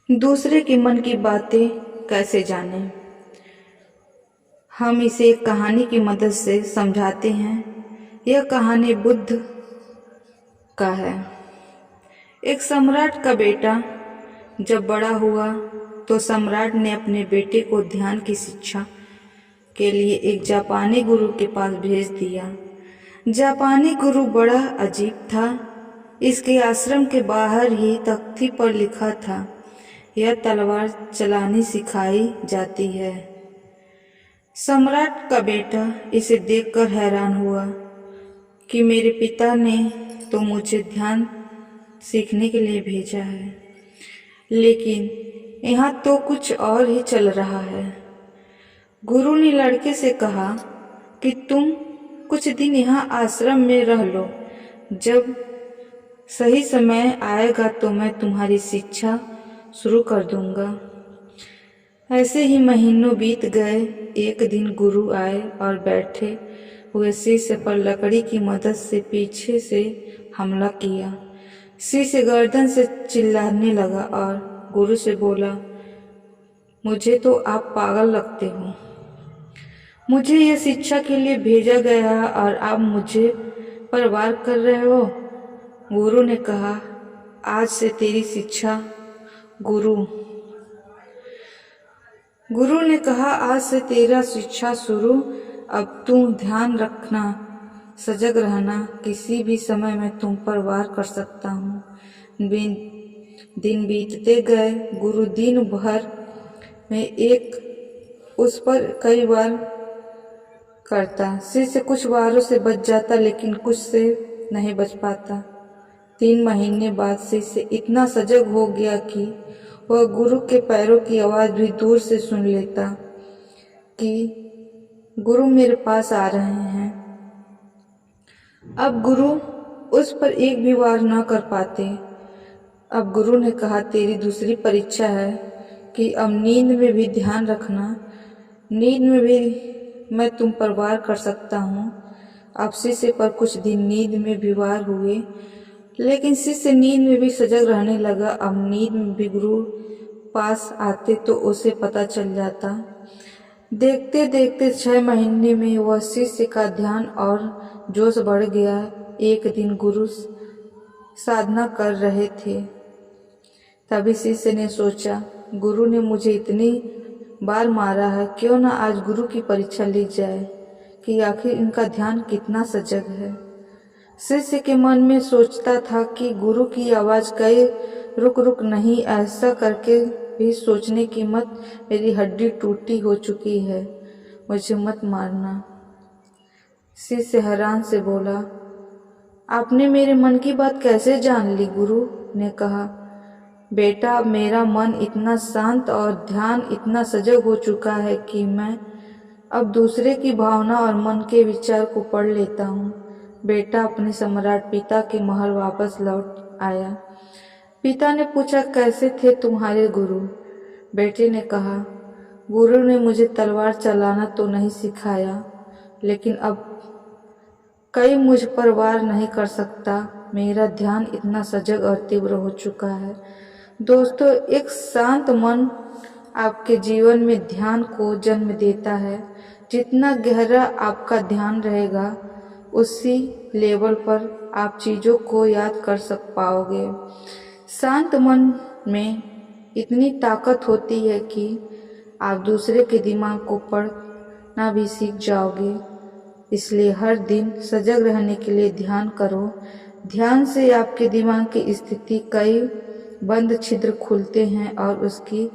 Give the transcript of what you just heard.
दूसरे के मन की बातें कैसे जानें? हम इसे एक कहानी की मदद से समझाते हैं। यह कहानी बुद्ध का है। एक सम्राट का बेटा जब बड़ा हुआ तो सम्राट ने अपने बेटे को ध्यान की शिक्षा के लिए एक जापानी गुरु के पास भेज दिया। जापानी गुरु बड़ा अजीब था। इसके आश्रम के बाहर ही तख्ती पर लिखा था, यह तलवार चलानी सिखाई जाती है। सम्राट का बेटा इसे देखकर हैरान हुआ कि मेरे पिता ने तो मुझे ध्यान सीखने के लिए भेजा है, लेकिन यहाँ तो कुछ और ही चल रहा है। गुरु ने लड़के से कहा कि तुम कुछ दिन यहाँ आश्रम में रह लो, जब सही समय आएगा तो मैं तुम्हारी शिक्षा शुरू कर दूंगा। ऐसे ही महीनों बीत गए। एक दिन गुरु आए और बैठे हुए शिष्य पर लकड़ी की मदद से पीछे से हमला किया। शिष्य गर्दन से चिल्लाने लगा और गुरु से बोला, मुझे तो आप पागल लगते हो। मुझे यह शिक्षा के लिए भेजा गया और आप मुझे पर वार कर रहे हो। गुरु ने कहा, आज से तेरी शिक्षा गुरु ने कहा, आज से तेरा शिक्षा शुरू। अब तू ध्यान रखना, सजग रहना, किसी भी समय मैं तुम पर वार कर सकता हूँ। दिन बीतते गए। गुरु दिन भर में एक उस पर कई वार करता। शिष्य कुछ वारों से बच जाता, लेकिन कुछ से नहीं बच पाता। 3 महीने बाद शिष्य इतना सजग हो गया कि वह गुरु के पैरों की आवाज़ भी दूर से सुन लेता कि गुरु मेरे पास आ रहे हैं। अब गुरु उस पर एक भी वार न कर पाते। अब गुरु ने कहा, तेरी दूसरी परीक्षा है कि अब नींद में भी ध्यान रखना। नींद में भी मैं तुम पर वार कर सकता हूँ। अब शिष्य पर कुछ दिन नींद में भी वार हुए, लेकिन शिष्य नींद में भी सजग रहने लगा। अब नींद में भी गुरु पास आते तो उसे पता चल जाता। देखते देखते 6 महीने में वह शिष्य का ध्यान और जोश बढ़ गया। एक दिन गुरु साधना कर रहे थे, तभी शिष्य ने सोचा, गुरु ने मुझे इतनी बार मारा है, क्यों न आज गुरु की परीक्षा ली जाए कि आखिर इनका ध्यान कितना सजग है। शिष्य के मन में सोचता था कि गुरु की आवाज़ कहे, रुक रुक, नहीं, ऐसा करके भी सोचने की मत, मेरी हड्डी टूटी हो चुकी है, मुझे मत मारना। शिष्य हैरान से बोला, आपने मेरे मन की बात कैसे जान ली? गुरु ने कहा, बेटा, मेरा मन इतना शांत और ध्यान इतना सजग हो चुका है कि मैं अब दूसरे की भावना और मन के विचार को पढ़ लेता हूँ। बेटा अपने सम्राट पिता के महल वापस लौट आया। पिता ने पूछा, कैसे थे तुम्हारे गुरु? बेटे ने कहा, गुरु ने मुझे तलवार चलाना तो नहीं सिखाया, लेकिन अब कई मुझ पर वार नहीं कर सकता। मेरा ध्यान इतना सजग और तीव्र हो चुका है। दोस्तों, एक शांत मन आपके जीवन में ध्यान को जन्म देता है। जितना गहरा आपका ध्यान रहेगा, उसी लेवल पर आप चीज़ों को याद कर पाओगे। शांत मन में इतनी ताकत होती है कि आप दूसरे के दिमाग को पढ़ना भी सीख जाओगे। इसलिए हर दिन सजग रहने के लिए ध्यान करो। ध्यान से आपके दिमाग की स्थिति कई बंद छिद्र खुलते हैं और उसकी